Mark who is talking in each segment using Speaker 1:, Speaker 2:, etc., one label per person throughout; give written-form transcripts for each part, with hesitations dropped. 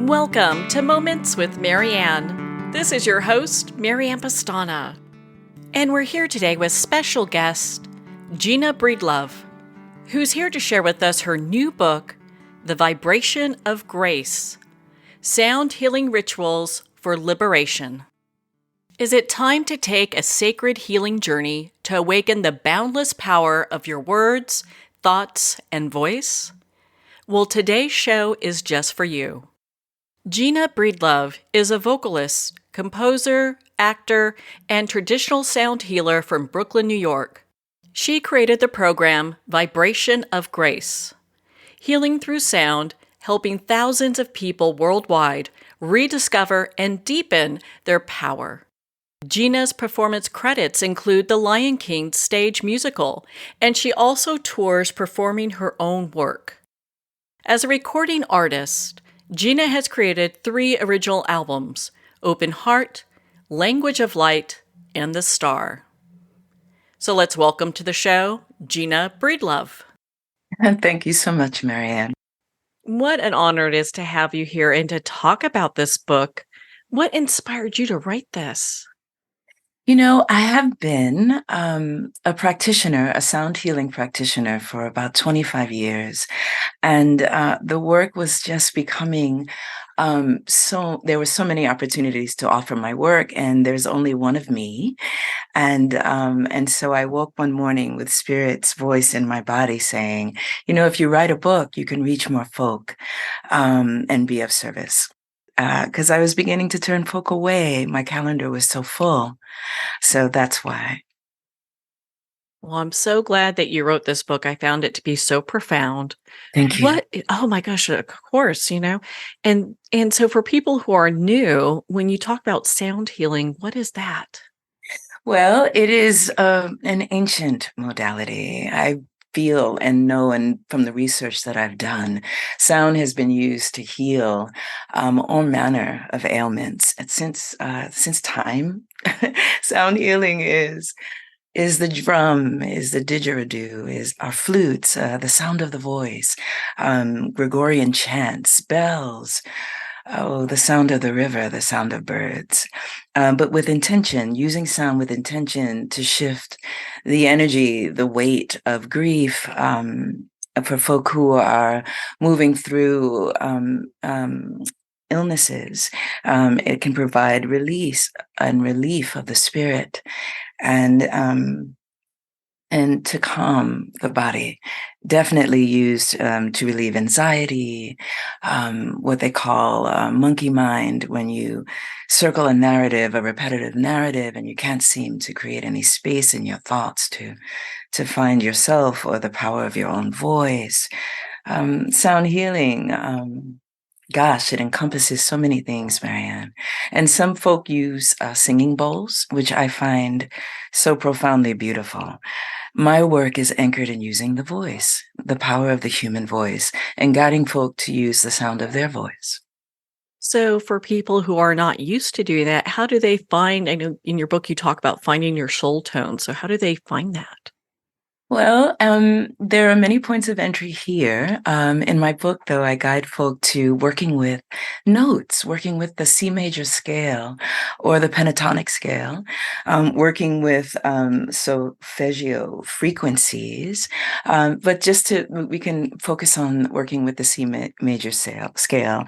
Speaker 1: Welcome to Moments with Marianne. This is your host, Marianne Pastana. And we're here today with special guest, Gina Breedlove, who's here to share with us her new book, The Vibration of Grace, Sound Healing Rituals for Liberation. Is it time to take a sacred healing journey to awaken the boundless power of your words, thoughts, and voice? Well, today's show is just for you. Gina Breedlove is a vocalist, composer, actor, and traditional sound healer from Brooklyn, New York. She created the program Vibration of Grace, healing through sound, helping thousands of people worldwide rediscover and deepen their power. Gina's performance credits include the Lion King stage musical, and she also tours performing her own work. As a recording artist, Gina has created 3 original albums: Open Heart, Language of Light, and The Star. So let's welcome to the show, Gina Breedlove.
Speaker 2: Thank you so much, Marianne.
Speaker 1: What an honor it is to have you here and to talk about this book. What inspired you to write this?
Speaker 2: You know, I have been a practitioner, a sound healing practitioner for about 25 years. And the work was just becoming there were so many opportunities to offer my work, and there's only one of me. And so I woke one morning with Spirit's voice in my body saying, you know, if you write a book, you can reach more folk and be of service. Because I was beginning to turn folk away. My calendar was so full. So that's why.
Speaker 1: Well, I'm so glad that you wrote this book. I found it to be so profound.
Speaker 2: Thank you.
Speaker 1: Oh my gosh, of course, And so for people who are new, when you talk about sound healing, what is that?
Speaker 2: Well, it is an ancient modality. I feel and know, and from the research that I've done, sound has been used to heal all manner of ailments since time. Sound healing is the drum, is the didgeridoo, is our flutes, the sound of the voice, Gregorian chants, bells. Oh, the sound of the river, the sound of birds. But with intention, using sound with intention to shift the energy, the weight of grief for folk who are moving through illnesses. It can provide release and relief of the spirit and to calm the body. Definitely used to relieve anxiety, what they call monkey mind, when you circle a narrative, a repetitive narrative, and you can't seem to create any space in your thoughts to find yourself or the power of your own voice. Sound healing, gosh, it encompasses so many things, Marianne. And some folk use singing bowls, which I find so profoundly beautiful. My work is anchored in using the voice, the power of the human voice, and guiding folk to use the sound of their voice.
Speaker 1: So for people who are not used to doing that, how do they find, I know in your book you talk about finding your soul tone. So how do they find that?
Speaker 2: Well, there are many points of entry here. In my book, though, I guide folk to working with notes, working with the C major scale or the pentatonic scale, working with solfeggio frequencies. But we can focus on working with the C major scale.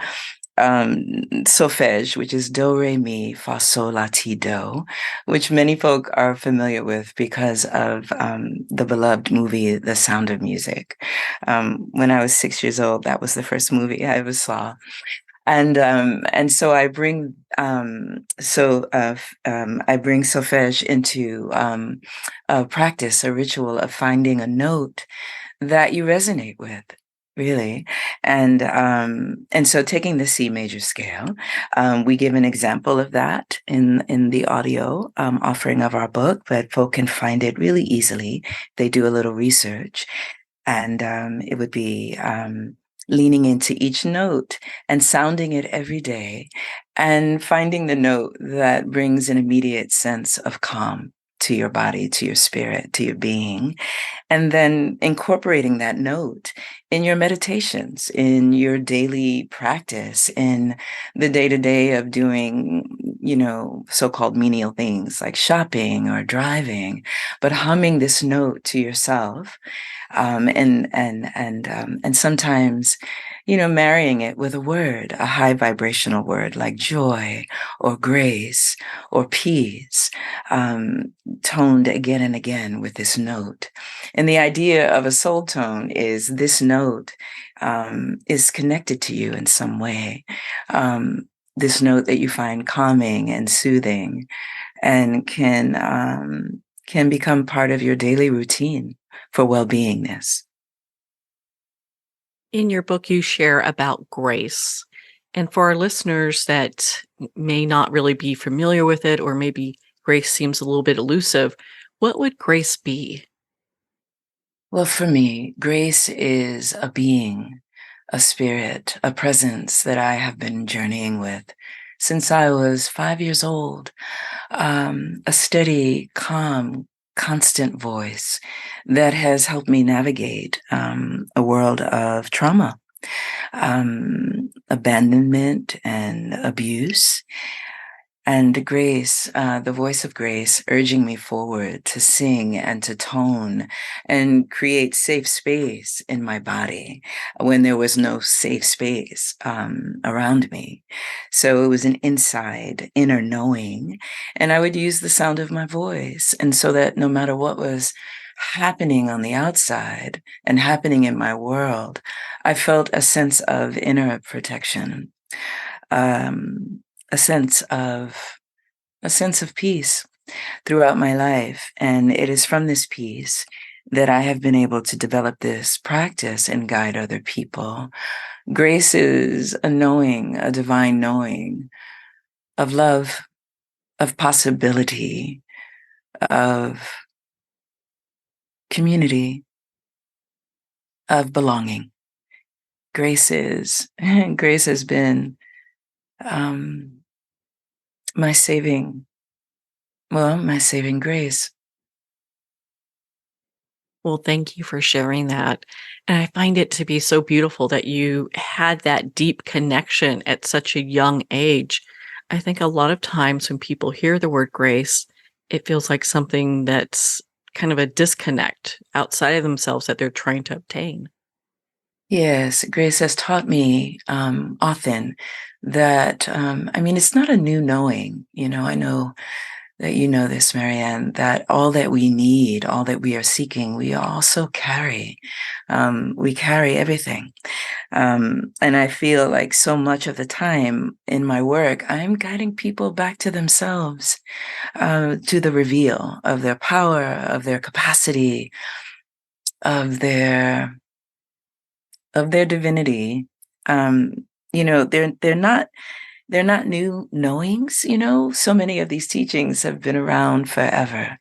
Speaker 2: Solfege, which is do, re, mi, fa, sol, la, ti, do, which many folk are familiar with because of the beloved movie, The Sound of Music. When I was 6 years old, that was the first movie I ever saw. And so I bring I bring solfege into a practice, a ritual of finding a note that you resonate with, really. And so taking the C major scale, we give an example of that in the audio offering of our book, but folk can find it really easily. They do a little research, and it would be leaning into each note and sounding it every day and finding the note that brings an immediate sense of calm to your body, to your spirit, to your being, and then incorporating that note in your meditations, in your daily practice, in the day to day of doing, so-called menial things like shopping or driving, but humming this note to yourself, and sometimes, marrying it with a word, a high vibrational word like joy or grace or peace, toned again and again with this note. And the idea of a soul tone is this note is connected to you in some way. This note that you find calming and soothing and can become part of your daily routine for well-beingness.
Speaker 1: In your book, you share about grace. And for our listeners that may not really be familiar with it, or maybe grace seems a little bit elusive, what would grace be?
Speaker 2: Well, for me, grace is a being, a spirit, a presence that I have been journeying with since I was 5 years old. A steady, calm, constant voice that has helped me navigate a world of trauma, abandonment, and abuse. And grace, the voice of grace, urging me forward to sing and to tone and create safe space in my body when there was no safe space around me. So it was an inside, inner knowing. And I would use the sound of my voice. And so that no matter what was happening on the outside and happening in my world, I felt a sense of inner protection. Um, a sense of peace throughout my life. And it is from this peace that I have been able to develop this practice and guide other people. Grace is a knowing, a divine knowing of love, of possibility, of community, of belonging. Grace has been um, my saving grace.
Speaker 1: Well, thank you for sharing that. And I find it to be so beautiful that you had that deep connection at such a young age. I think a lot of times when people hear the word grace, it feels like something that's kind of a disconnect outside of themselves that they're trying to obtain.
Speaker 2: Yes, grace has taught me often that, it's not a new knowing. I know that you know this, Marianne, that all that we need, all that we are seeking, we also carry. We carry everything. And I feel like so much of the time in my work, I'm guiding people back to themselves, to the reveal of their power, of their capacity, of their divinity. They're not new knowings. So many of these teachings have been around forever.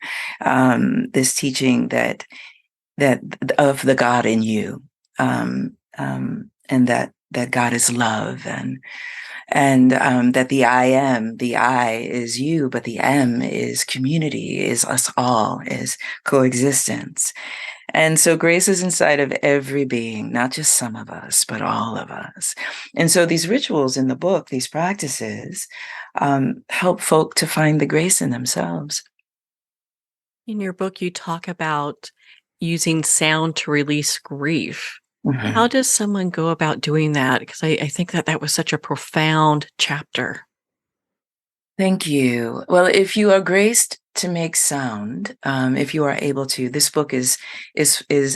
Speaker 2: This teaching that of the God in you, and that God is love, and that the I is you, but the M is community, is us all, is coexistence. And so grace is inside of every being, not just some of us, but all of us. And so these rituals in the book, these practices, help folk to find the grace in themselves.
Speaker 1: In your book, you talk about using sound to release grief. How
Speaker 2: Mhm.
Speaker 1: does someone go about doing that? Because I think that that was such a profound chapter.
Speaker 2: Thank you. Well, if you are graced to make sound, if you are able to, this book is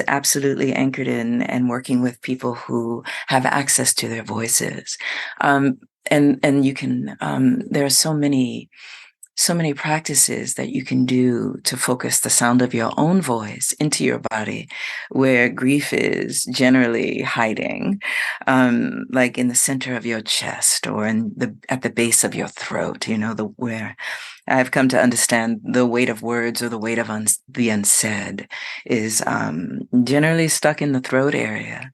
Speaker 2: absolutely anchored in and working with people who have access to their voices, and you can. There are so many practices that you can do to focus the sound of your own voice into your body, where grief is generally hiding, like in the center of your chest or at the base of your throat. Where I've come to understand the weight of words or the weight of the unsaid is generally stuck in the throat area.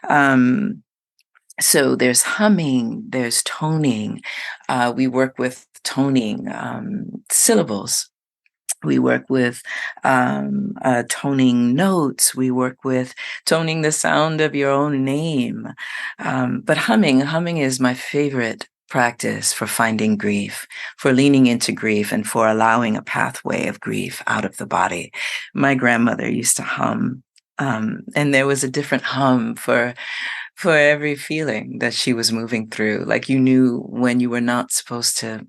Speaker 2: Um, so there's humming, there's toning. We work with toning syllables We work with toning notes. We work with toning the sound of your own name. But humming is my favorite practice for finding grief, for leaning into grief, and for allowing a pathway of grief out of the body. My grandmother used to hum, and there was a different hum for every feeling that she was moving through. Like you knew when you were not supposed to,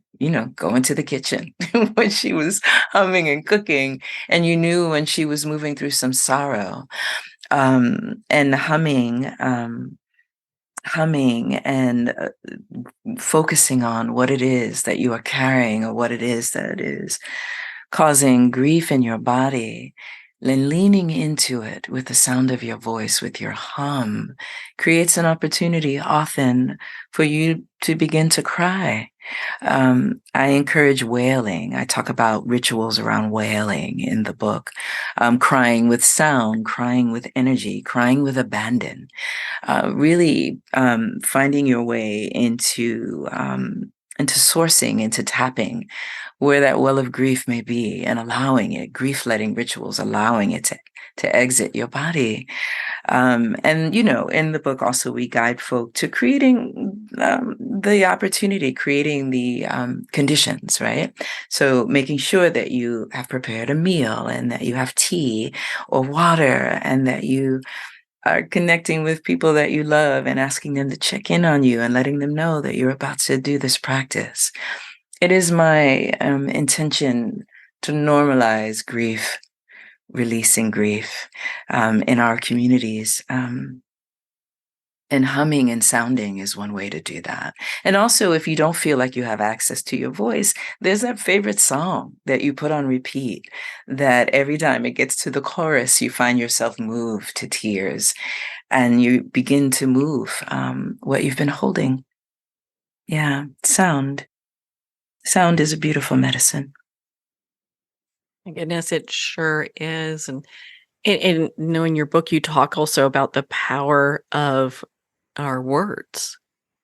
Speaker 2: go into the kitchen when she was humming and cooking, and you knew when she was moving through some sorrow. And humming and focusing on what it is that you are carrying or what it is that is causing grief in your body, then leaning into it with the sound of your voice, with your hum, creates an opportunity often for you to begin to cry. I encourage wailing. I talk about rituals around wailing in the book, crying with sound, crying with energy, crying with abandon, really finding your way into sourcing, into tapping where that well of grief may be and allowing it, grief letting rituals, allowing it to exit your body. And, in the book also, we guide folk to creating the opportunity, creating the conditions, right? So making sure that you have prepared a meal and that you have tea or water and that you are connecting with people that you love and asking them to check in on you and letting them know that you're about to do this practice. It is my intention to normalize grief, releasing grief in our communities. And humming and sounding is one way to do that. And also, if you don't feel like you have access to your voice, there's that favorite song that you put on repeat that every time it gets to the chorus, you find yourself moved to tears and you begin to move what you've been holding. Yeah, sound. Sound is a beautiful medicine.
Speaker 1: My goodness, it sure is. And knowing your book, you talk also about the power of our words.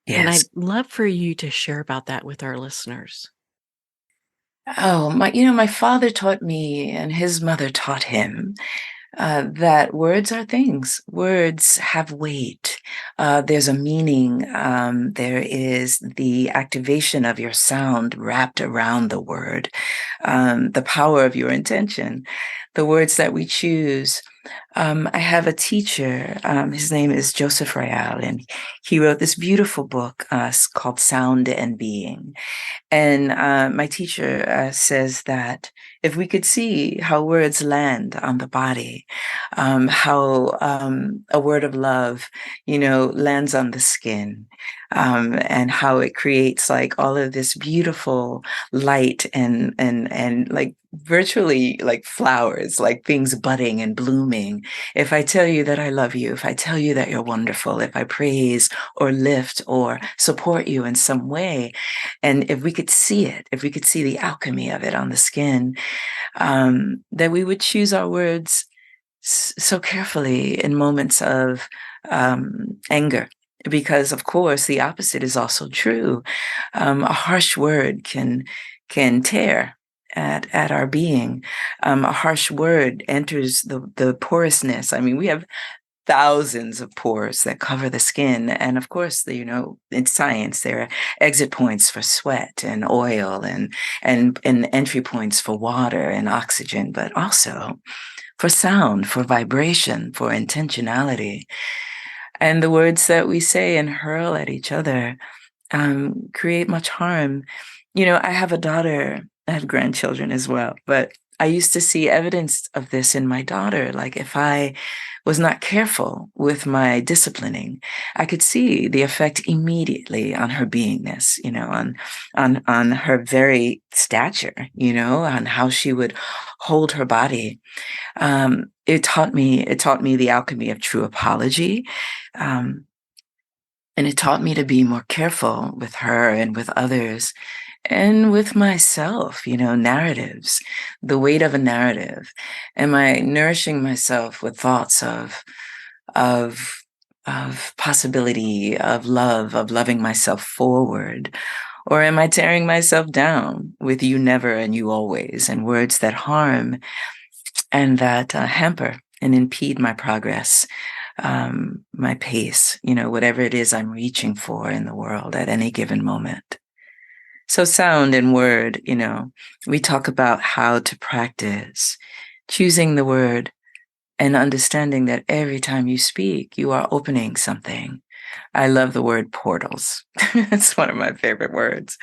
Speaker 1: And
Speaker 2: Yes.
Speaker 1: I'd love for you to share about that with our listeners.
Speaker 2: Oh, my father taught me and his mother taught him that words are things. Words have weight. There's a meaning. There is the activation of your sound wrapped around the word, the power of your intention, the words that we choose. I have a teacher, his name is Joseph Royale, and he wrote this beautiful book called Sound and Being. And my teacher says that if we could see how words land on the body, how a word of love, lands on the skin, and how it creates like all of this beautiful light and like virtually like flowers, like things budding and blooming. If I tell you that I love you, if I tell you that you're wonderful, if I praise or lift or support you in some way, and if we could see it, if we could see the alchemy of it on the skin, that we would choose our words so carefully in moments of anger. Because of course the opposite is also true. A harsh word can tear at our being. A harsh word enters the porousness. I mean, we have thousands of pores that cover the skin. And of course, in science, there are exit points for sweat and oil and entry points for water and oxygen, but also for sound, for vibration, for intentionality. And the words that we say and hurl at each other create much harm. I have a daughter, I have grandchildren as well, but I used to see evidence of this in my daughter. Like if I was not careful with my disciplining, I could see the effect immediately on her beingness, on her very stature, on how she would hold her body. It taught me the alchemy of true apology. And it taught me to be more careful with her and with others and with myself, narratives, the weight of a narrative. Am I nourishing myself with thoughts of possibility, of love, of loving myself forward? Or am I tearing myself down with you never and you always, and words that harm and that hamper and impede my progress, my pace, whatever it is I'm reaching for in the world at any given moment? So sound and word, we talk about how to practice choosing the word and understanding that every time you speak, you are opening something. I love the word portals. It's one of my favorite words.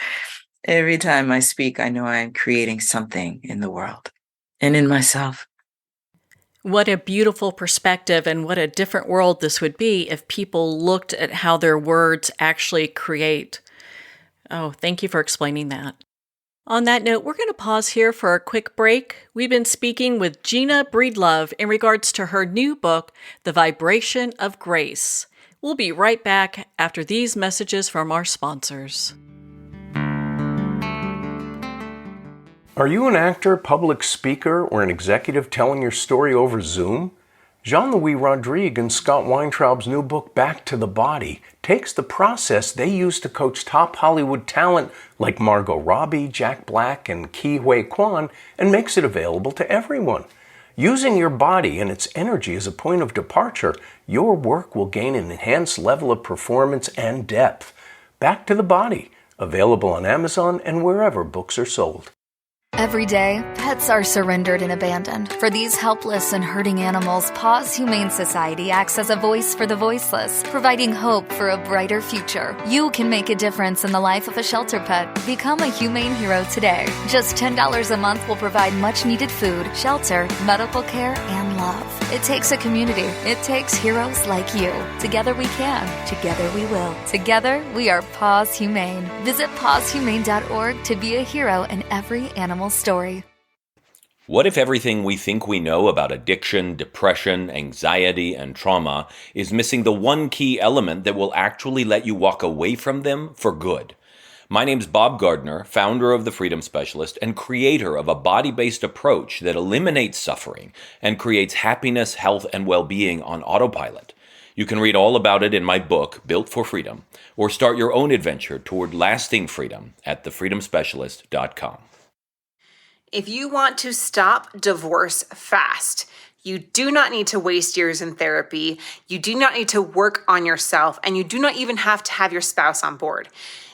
Speaker 2: Every time I speak, I know I'm creating something in the world and in myself.
Speaker 1: What a beautiful perspective, and what a different world this would be if people looked at how their words actually create. Oh, thank you for explaining that. On that note, we're going to pause here for a quick break. We've been speaking with Gina Breedlove in regards to her new book, The Vibration of Grace. We'll be right back after these messages from our sponsors.
Speaker 3: Are you an actor, public speaker, or an executive telling your story over Zoom? Jean-Louis Rodrigue and Scott Weintraub's new book, Back to the Body, takes the process they use to coach top Hollywood talent like Margot Robbie, Jack Black, and Ke Huy Quan and makes it available to everyone. Using your body and its energy as a point of departure, your work will gain an enhanced level of performance and depth. Back to the Body, available on Amazon and wherever books are sold.
Speaker 4: Every day, pets are surrendered and abandoned. For these helpless and hurting animals, Paws Humane Society acts as a voice for the voiceless, providing hope for a brighter future. You can make a difference in the life of a shelter pet. Become a humane hero today. Just $10 a month will provide much-needed food, shelter, medical care, and love. It takes a community. It takes heroes like you. Together we can. Together we will. Together we are Paws Humane. Visit pawshumane.org to be a hero in every animal story.
Speaker 5: What if everything we think we know about addiction, depression, anxiety, and trauma is missing the one key element that will actually let you walk away from them for good? My name's Bob Gardner, founder of The Freedom Specialist and creator of a body-based approach that eliminates suffering and creates happiness, health, and well-being on autopilot. You can read all about it in my book, Built for Freedom, or start your own adventure toward lasting freedom at thefreedomspecialist.com.
Speaker 6: If you want to stop divorce fast, you do not need to waste years in therapy. You do not need to work on yourself, and you do not even have to have your spouse on board.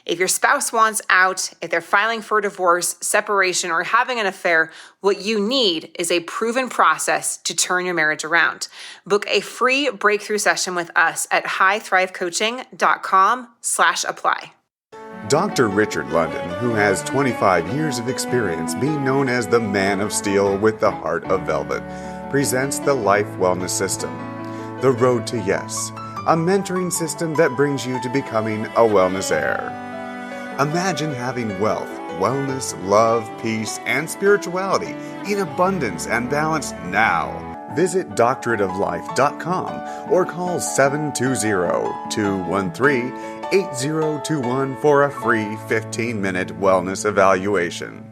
Speaker 6: If your spouse wants out, if they're filing for divorce, separation, or having an affair, what you need is a proven process to turn your marriage around. Book a free breakthrough session with us at highthrivecoaching.com/apply.
Speaker 7: Dr. Richard London, who has 25 years of experience being known as the Man of Steel with the Heart of Velvet, presents the Life Wellness System, The Road to Yes, a mentoring system that brings you to becoming a wellness heir. Imagine having wealth, wellness, love, peace, and spirituality in abundance and balance now. Visit doctorateoflife.com or call 720-213-8021 for a free 15-minute wellness evaluation.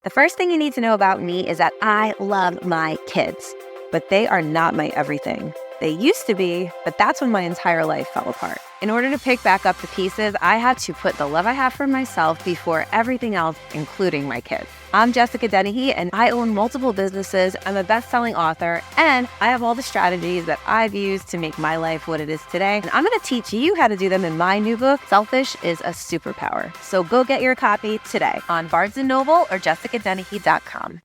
Speaker 8: The first thing you need to know about me is that I love my kids, but they are not my everything. They used to be, but that's when my entire life fell apart. In order to pick back up the pieces, I had to put the love I have for myself before everything else, including my kids. I'm Jessica Dennehy, and I own multiple businesses. I'm a best-selling author, and I have all the strategies that I've used to make my life what it is today. And I'm going to teach you how to do them in my new book, Selfish is a Superpower. So go get your copy today on Barnes & Noble or jessicadennehy.com.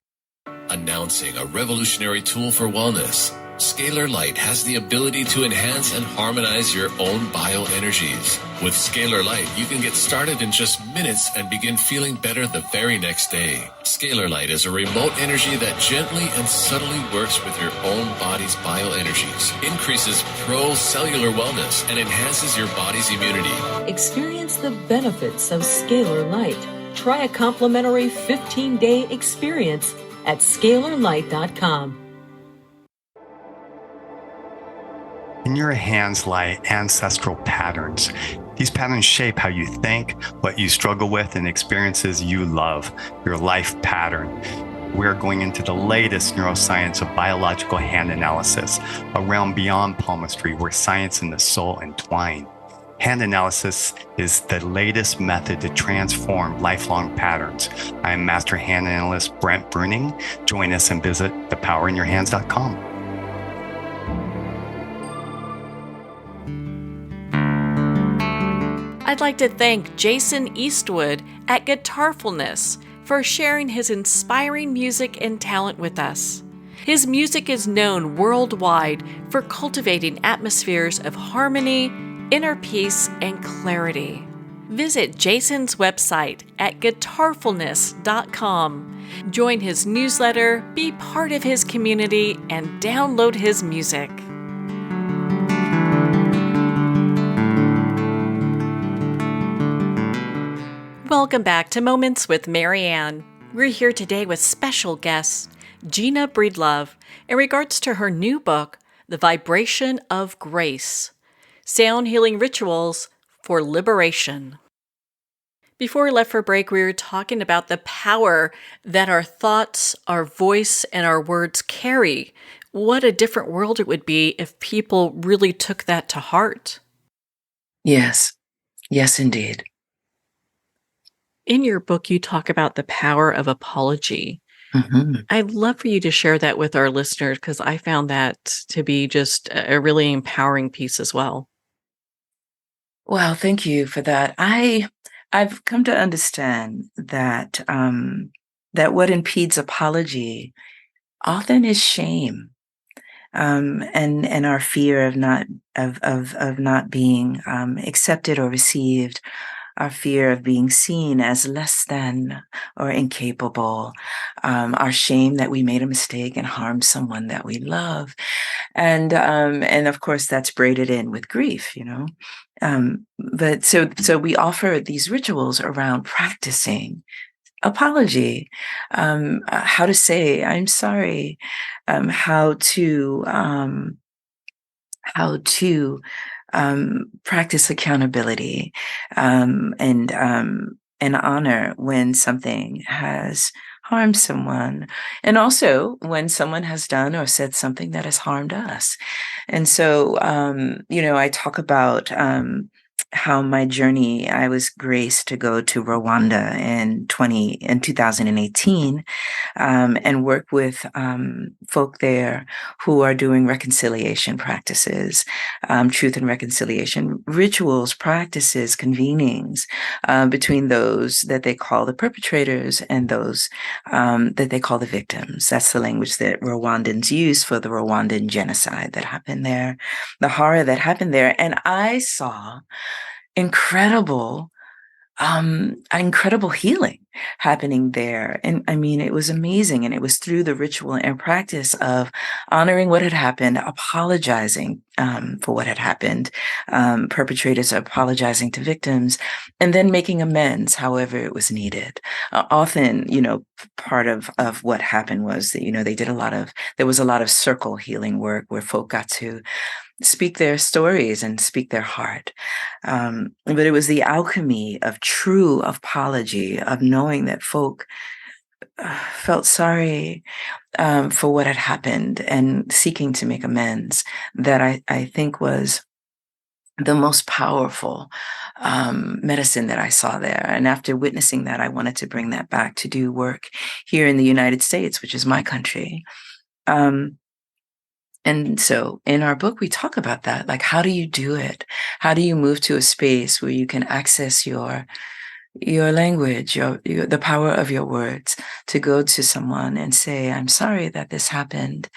Speaker 9: Announcing a revolutionary tool for wellness. Scalar Light has the ability to enhance and harmonize your own bioenergies. With Scalar Light, you can get started in just minutes and begin feeling better the very next day. Scalar Light is a remote energy that gently and subtly works with your own body's bioenergies, increases pro-cellular wellness, and enhances your body's immunity.
Speaker 10: Experience the benefits of Scalar Light. Try a complimentary 15-day experience at scalarlight.com.
Speaker 11: In your hands lie ancestral patterns. These patterns shape how you think, what you struggle with, and experiences you love, your life pattern. We're going into the latest neuroscience of biological hand analysis, a realm beyond palmistry where science and the soul entwine. Hand analysis is the latest method to transform lifelong patterns. I'm Master Hand Analyst Brent Bruning. Join us and visit thepowerinyourhands.com.
Speaker 1: I'd like to thank Jason Eastwood at Guitarfulness for sharing his inspiring music and talent with us. His music is known worldwide for cultivating atmospheres of harmony, inner peace, and clarity. Visit Jason's website at guitarfulness.com. Join his newsletter, be part of his community, and download his music. Welcome back to Moments with Marianne. We're here today with special guest, Gina Breedlove, in regards to her new book, The Vibration of Grace, Sound Healing Rituals for Liberation. Before we left for break, we were talking about the power that our thoughts, our voice, and our words carry. What a different world it would be if people really took that to heart.
Speaker 2: Yes. Yes, indeed.
Speaker 1: In your book, you talk about the power of apology.
Speaker 2: Mm-hmm.
Speaker 1: I'd love for you to share that with our listeners because I found that to be just a really empowering piece as well.
Speaker 2: Well, thank you for that. I've come to understand that that what impedes apology often is shame, and our fear of not being accepted or received, our fear of being seen as less than or incapable, our shame that we made a mistake and harmed someone that we love, and of course that's braided in with grief, but so we offer these rituals around practicing apology, how to say I'm sorry, how to practice accountability, and honor when something has harmed someone, and also when someone has done or said something that has harmed us. And so, I talk about how my journey, I was graced to go to Rwanda in 2018, and work with folk there who are doing reconciliation practices, truth and reconciliation rituals, practices, convenings between those that they call the perpetrators and those that they call the victims. That's the language that Rwandans use for the Rwandan genocide that happened there, the horror that happened there. And I saw incredible healing happening there. And I mean, it was amazing. And it was through the ritual and practice of honoring what had happened, apologizing for what had happened, perpetrators apologizing to victims, and then making amends however it was needed. Often, part of what happened was that, there was a lot of circle healing work where folk got to speak their stories and speak their heart. But it was the alchemy of true apology, of knowing that folk felt sorry for what had happened and seeking to make amends, that I think was the most powerful medicine that I saw there. And after witnessing that, I wanted to bring that back to do work here in the United States, which is my country. And so in our book, we talk about that. Like, how do you do it? How do you move to a space where you can access your language, the power of your words, to go to someone and say, I'm sorry that this happened.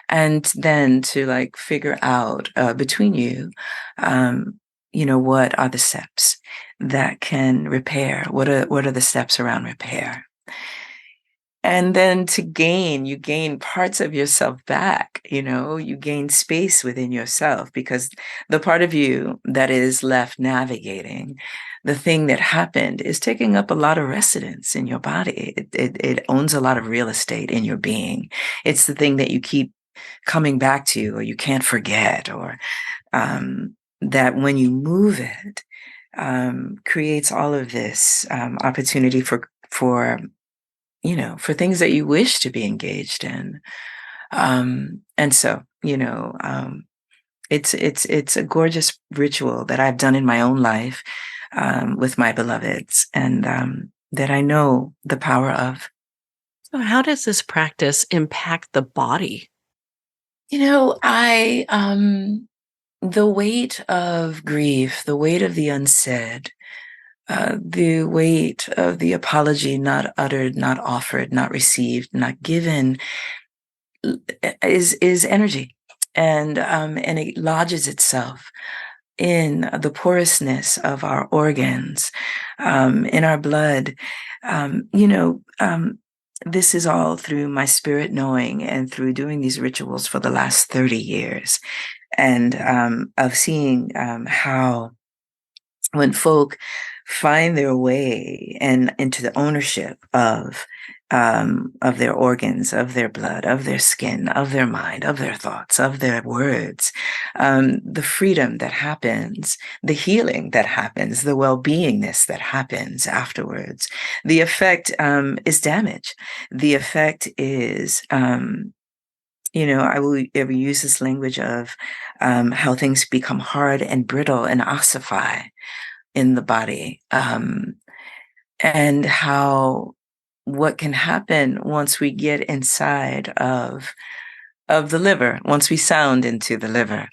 Speaker 2: And then to figure out between you, what are the steps that can repair? What are the steps around repair? And then you gain parts of yourself back, you gain space within yourself, because the part of you that is left navigating the thing that happened is taking up a lot of residence in your body. It owns a lot of real estate in your being. It's the thing that you keep coming back to, or you can't forget, or that when you move it, creates all of this opportunity for things that you wish to be engaged in. And so, It's a gorgeous ritual that I've done in my own life with my beloveds, and that I know the power of.
Speaker 1: So, how does this practice impact the body?
Speaker 2: I the weight of grief, the weight of the unsaid, the weight of the apology not uttered, not offered, not received, not given, is energy, and it lodges itself in the porousness of our organs, in our blood. Um, you know, um, this is all through my spirit knowing and through doing these rituals for the last 30 years, and of seeing how when folk find their way and into the ownership of their organs, of their blood, of their skin, of their mind, of their thoughts, of their words, the freedom that happens, the healing that happens, the well-beingness that happens afterwards. The effect is damage. The effect is I will ever use this language of how things become hard and brittle and ossify in the body, and how what can happen once we get inside of the liver, once we sound into the liver,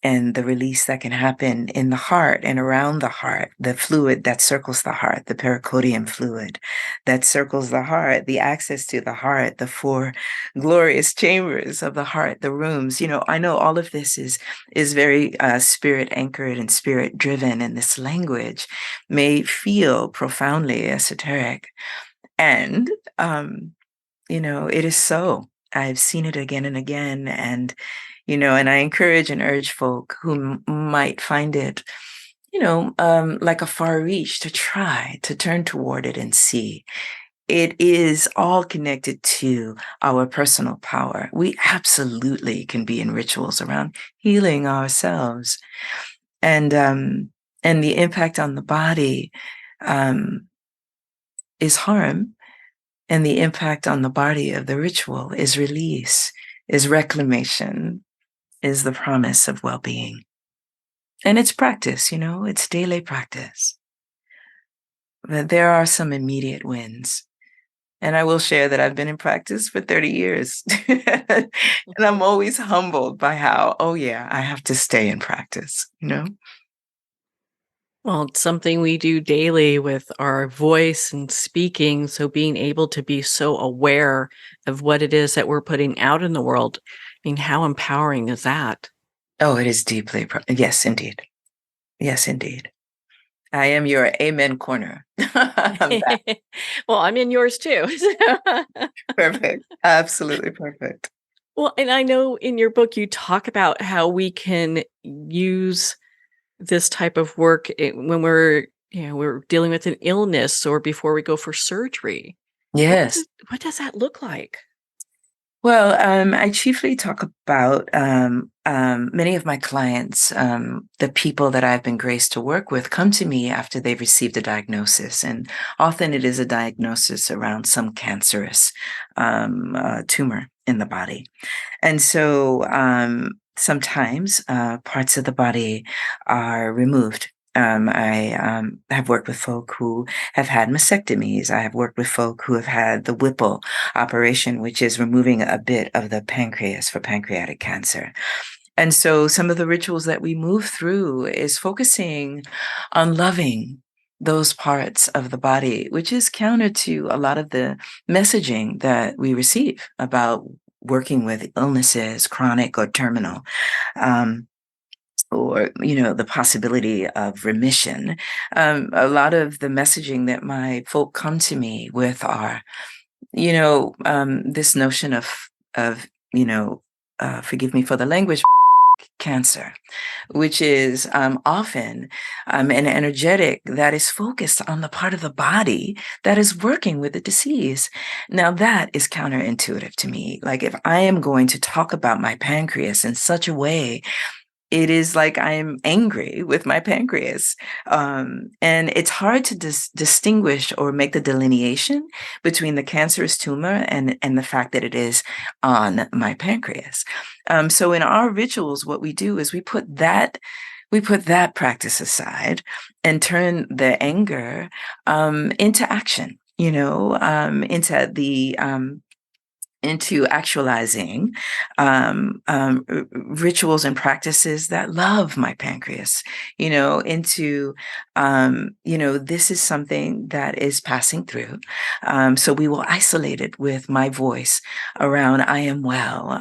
Speaker 2: and the release that can happen in the heart and around the heart, the fluid that circles the heart, the pericardium fluid that circles the heart, the access to the heart, the four glorious chambers of the heart, the rooms. I know all of this is very spirit anchored and spirit driven, and this language may feel profoundly esoteric, and it is so. I've seen it again and again. And I encourage and urge folk who might find it, like a far reach, to try to turn toward it and see. It is all connected to our personal power. We absolutely can be in rituals around healing ourselves. And the impact on the body is harm. And the impact on the body of the ritual is release, is reclamation, is the promise of well-being. And it's practice, it's daily practice. But there are some immediate wins. And I will share that I've been in practice for 30 years. And I'm always humbled by how, I have to stay in practice,
Speaker 1: Well, it's something we do daily with our voice and speaking. So being able to be so aware of what it is that we're putting out in the world, I mean, how empowering is that?
Speaker 2: Oh, it is deeply. Yes, indeed. Yes, indeed. I am your amen corner.
Speaker 1: Well, I'm in yours too.
Speaker 2: Perfect. Absolutely perfect.
Speaker 1: Well, and I know in your book, you talk about how we can use this type of work when we're dealing with an illness or before we go for surgery.
Speaker 2: Yes.
Speaker 1: What does that look like?
Speaker 2: Well, I chiefly talk about many of my clients, the people that I've been graced to work with, come to me after they've received a diagnosis. And often it is a diagnosis around some cancerous tumor in the body. And so sometimes parts of the body are removed. I have worked with folk who have had mastectomies. I have worked with folk who have had the Whipple operation, which is removing a bit of the pancreas for pancreatic cancer. And so some of the rituals that we move through is focusing on loving those parts of the body, which is counter to a lot of the messaging that we receive about working with illnesses, chronic or terminal. Or the possibility of remission. A lot of the messaging that my folk come to me with are, this notion of forgive me for the language, cancer, which is often an energetic that is focused on the part of the body that is working with the disease. Now that is counterintuitive to me. Like if I am going to talk about my pancreas in such a way it is like I'm angry with my pancreas. And it's hard to distinguish or make the delineation between the cancerous tumor and the fact that it is on my pancreas. So in our rituals, what we do is we put that practice aside and turn the anger into action, into actualizing rituals and practices that love my pancreas, this is something that is passing through. So we will isolate it with my voice around I am well,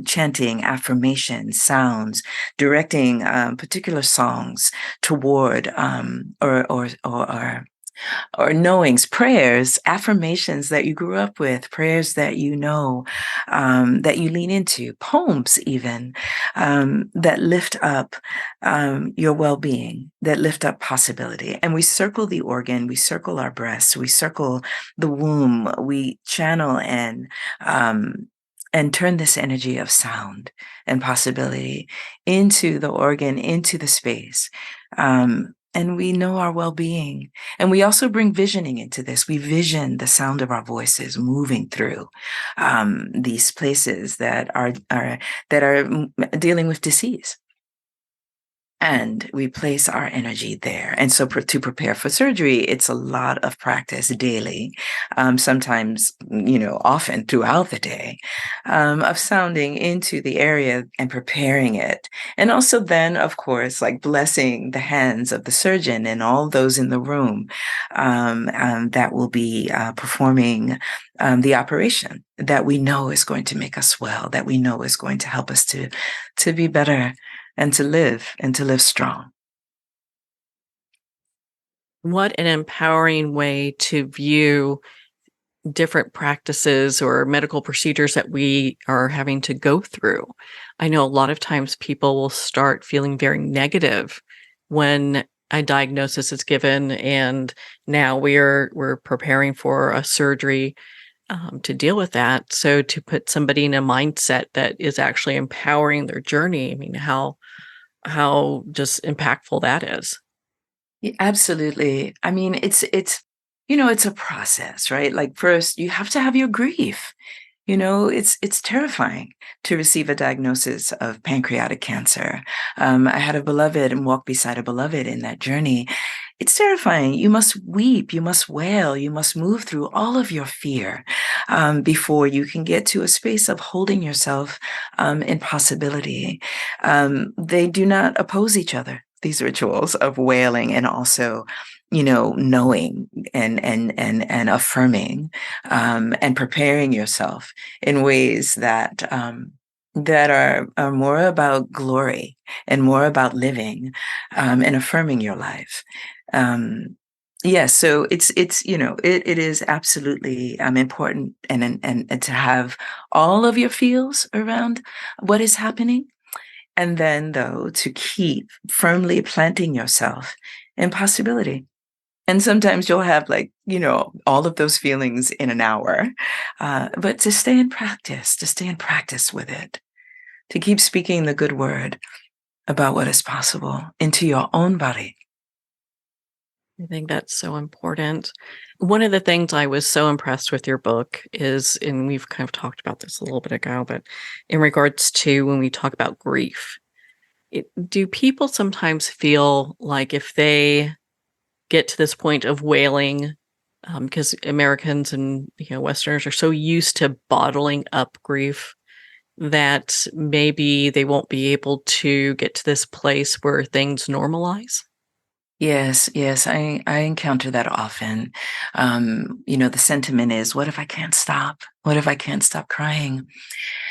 Speaker 2: chanting affirmations, sounds, directing particular songs toward or knowings, prayers, affirmations that you grew up with, prayers that that you lean into, poems even, that lift up your well-being, that lift up possibility. And we circle the organ, we circle our breasts, we circle the womb, we channel and turn this energy of sound and possibility into the organ, into the space. And we know our well-being. And we also bring visioning into this. We vision the sound of our voices moving through these places that are dealing with disease. And we place our energy there. And so to prepare for surgery, it's a lot of practice daily, sometimes, often throughout the day, of sounding into the area and preparing it. And also then, of course, like blessing the hands of the surgeon and all those in the room that will be performing the operation that we know is going to make us well, that we know is going to help us to be better and to live strong.
Speaker 1: What an empowering way to view different practices or medical procedures that we are having to go through. I know a lot of times people will start feeling very negative when a diagnosis is given, and now we're preparing for a surgery to deal with that. So to put somebody in a mindset that is actually empowering their journey, I mean, how just impactful that is.
Speaker 2: Yeah, absolutely. I mean, it's it's a process, right? Like first you have to have your grief. It's terrifying to receive a diagnosis of pancreatic cancer. I had a beloved and walked beside a beloved in that journey. It's terrifying. You must weep, you must wail, you must move through all of your fear before you can get to a space of holding yourself in possibility. They do not oppose each other, these rituals of wailing and also knowing and affirming and preparing yourself in ways that are more about glory and more about living and affirming your life. Yes, so it is absolutely important and to have all of your feels around what is happening. And then, though, to keep firmly planting yourself in possibility. And sometimes you'll have all of those feelings in an hour, but to stay in practice with it, to keep speaking the good word about what is possible into your own body.
Speaker 1: I think that's so important. One of the things I was so impressed with your book is, and we've kind of talked about this a little bit ago, but in regards to when we talk about grief, do people sometimes feel like if they get to this point of wailing, because Americans and Westerners are so used to bottling up grief, that maybe they won't be able to get to this place where things normalize?
Speaker 2: Yes, I encounter that often. The sentiment is, what if I can't stop? What if I can't stop crying?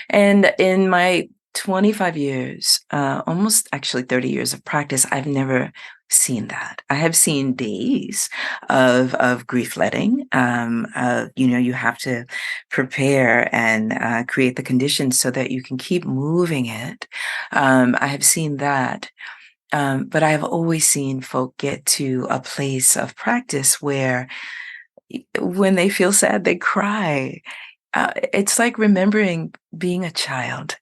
Speaker 2: And in my 25 years, almost actually 30 years of practice, I've never seen that. I have seen days of grief letting. You have to prepare and create the conditions so that you can keep moving it. I have seen that. But I've always seen folk get to a place of practice where when they feel sad, they cry. It's like remembering being a child,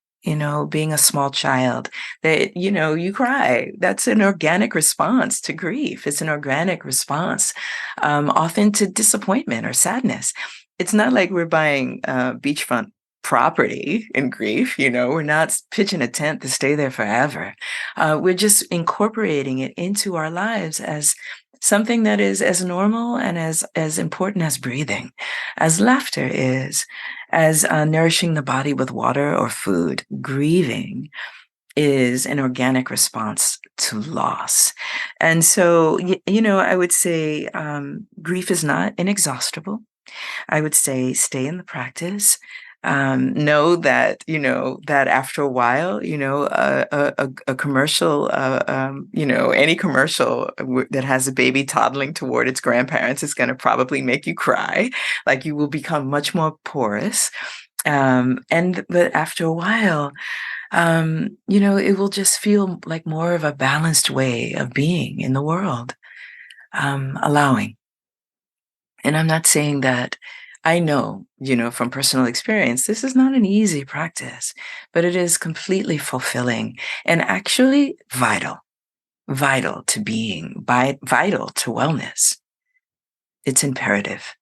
Speaker 2: being a small child, that, you cry. That's an organic response to grief. It's an organic response, often to disappointment or sadness. It's not like we're buying beachfront property in grief. We're not pitching a tent to stay there forever. We're just incorporating it into our lives as something that is as normal and as important as breathing, as laughter is, as nourishing the body with water or food. Grieving is an organic response to loss. And so, I would say grief is not inexhaustible. I would say stay in the practice. Know that, that after a while, a commercial, any commercial that has a baby toddling toward its grandparents is going to probably make you cry. Like, you will become much more porous. But after a while, it will just feel like more of a balanced way of being in the world, allowing. And I'm not saying that I know, from personal experience, this is not an easy practice, but it is completely fulfilling and actually vital to being, vital to wellness. It's imperative.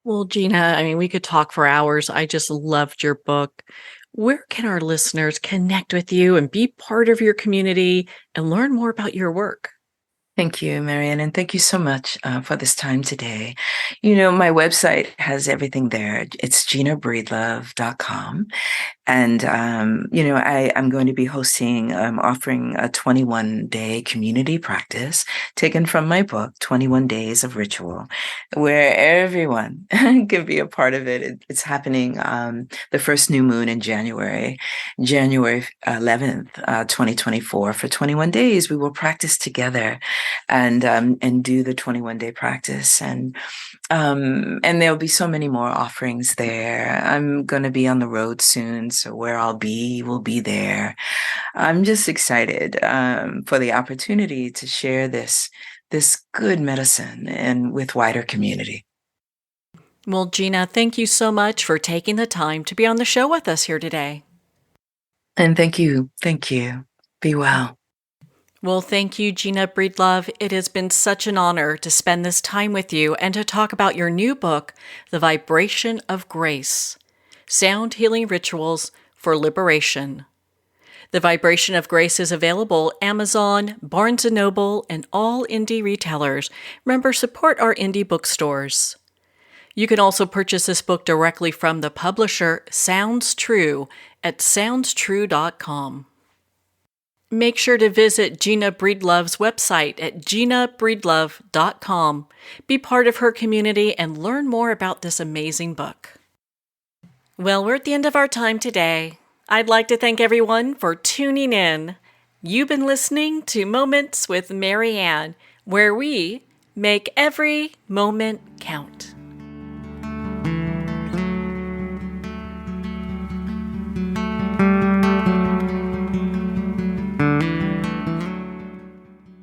Speaker 1: Well, Gina, we could talk for hours. I just loved your book. Where can our listeners connect with you and be part of your community and learn more about your work?
Speaker 2: Thank you, Marianne, and thank you so much for this time today. My website has everything there. It's ginabreedlove.com. And, I'm going to be offering a 21-day community practice taken from my book, 21 Days of Ritual, where everyone can be a part of it. It's happening the first new moon in January 11th, 2024. For 21 days, we will practice together and do the 21-day practice. And there'll be so many more offerings there. I'm going to be on the road soon, so where I'll be, we'll be there. I'm just excited for the opportunity to share this good medicine and with wider community.
Speaker 1: Well, Gina, thank you so much for taking the time to be on the show with us here today.
Speaker 2: And thank you. Be well.
Speaker 1: Well, thank you, Gina Breedlove. It has been such an honor to spend this time with you and to talk about your new book, The Vibration of Grace: Sound Healing Rituals for Liberation. The Vibration of Grace is available Amazon, Barnes & Noble, and all indie retailers. Remember, support our indie bookstores. You can also purchase this book directly from the publisher Sounds True at soundstrue.com. Make sure to visit Gina Breedlove's website at ginabreedlove.com. Be part of her community and learn more about this amazing book. Well, we're at the end of our time today. I'd like to thank everyone for tuning in. You've been listening to Moments with Marianne, where we make every moment count.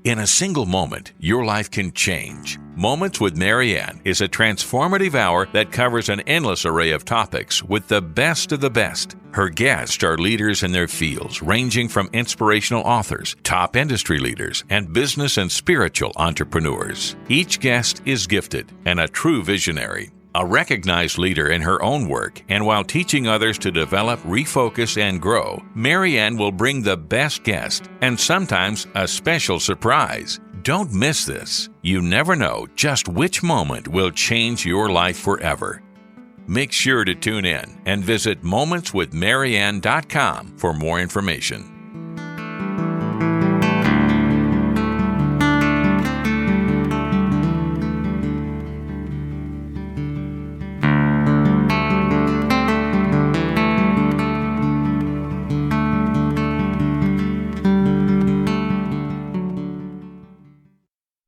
Speaker 12: In a single moment, your life can change. Moments with Marianne is a transformative hour that covers an endless array of topics with the best of the best. Her guests are leaders in their fields, ranging from inspirational authors, top industry leaders, and business and spiritual entrepreneurs. Each guest is gifted and a true visionary. A recognized leader in her own work, and while teaching others to develop, refocus, and grow, Marianne will bring the best guest and sometimes a special surprise. Don't miss this. You never know just which moment will change your life forever. Make sure to tune in and visit momentswithmarianne.com for more information.